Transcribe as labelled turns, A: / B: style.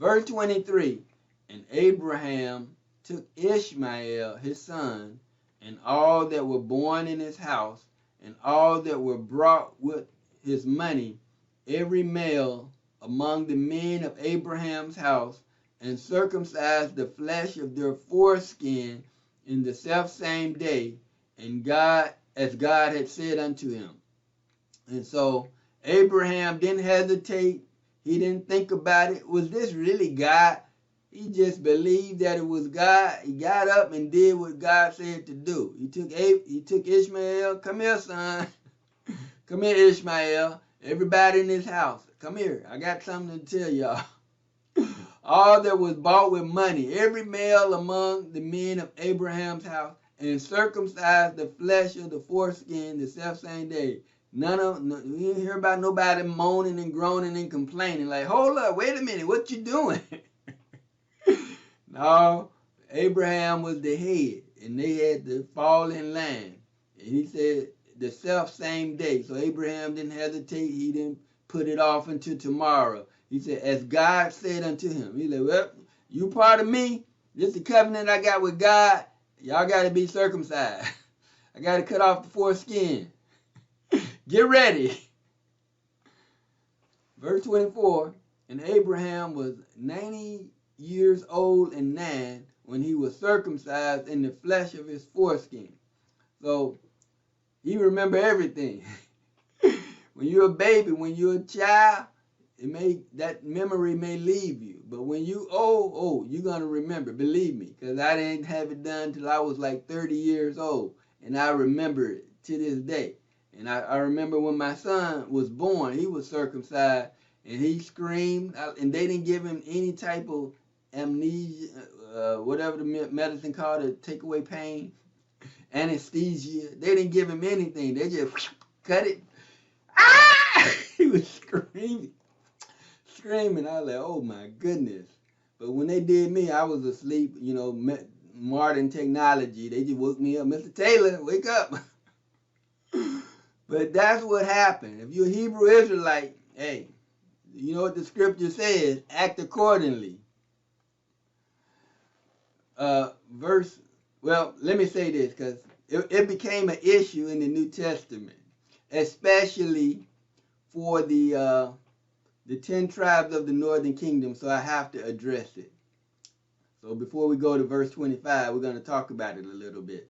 A: Verse 23, and Abraham took Ishmael his son, and all that were born in his house, and all that were brought with his money, every male among the men of Abraham's house, and circumcised the flesh of their foreskin in the selfsame day, and God, as God had said unto him. And so Abraham didn't hesitate. He didn't think about it. Was this really God? He just believed that it was God. He got up and did what God said to do. He took Ishmael. Come here, son. Come here, Ishmael. Everybody in this house, come here. I got something to tell y'all. All that was bought with money, every male among the men of Abraham's house, and circumcised the flesh of the foreskin the selfsame day. You didn't hear about nobody moaning and groaning and complaining. Like, hold up, wait a minute, what you doing? No, Abraham was the head, and they had to fall in line. And he said the self-same day. So Abraham didn't hesitate. He didn't put it off until tomorrow. He said, as God said unto him. He said, well, you part of me. This is the covenant I got with God. Y'all got to be circumcised. I got to cut off the foreskin. Get ready. Verse 24, and Abraham was 90 years old and 9 when he was circumcised in the flesh of his foreskin. So he remember everything. When you're a baby, when you're a child, that memory may leave you. But when you you're gonna remember. Believe me, because I didn't have it done till I was like 30 years old, and I remember it to this day. And I remember when my son was born, he was circumcised, and he screamed, and they didn't give him any type of amnesia, whatever the medicine called to take away pain, anesthesia. They didn't give him anything. They just cut it. Ah! He was screaming. I was like, oh my goodness. But when they did me, I was asleep. You know, modern technology. They just woke me up. Mr. Taylor, wake up. But that's what happened. If you're a Hebrew Israelite, hey, you know what the scripture says, act accordingly. Well, let me say this, because it became an issue in the New Testament, especially for the 10 tribes of the northern kingdom, so I have to address it. So before we go to verse 25, we're going to talk about it a little bit.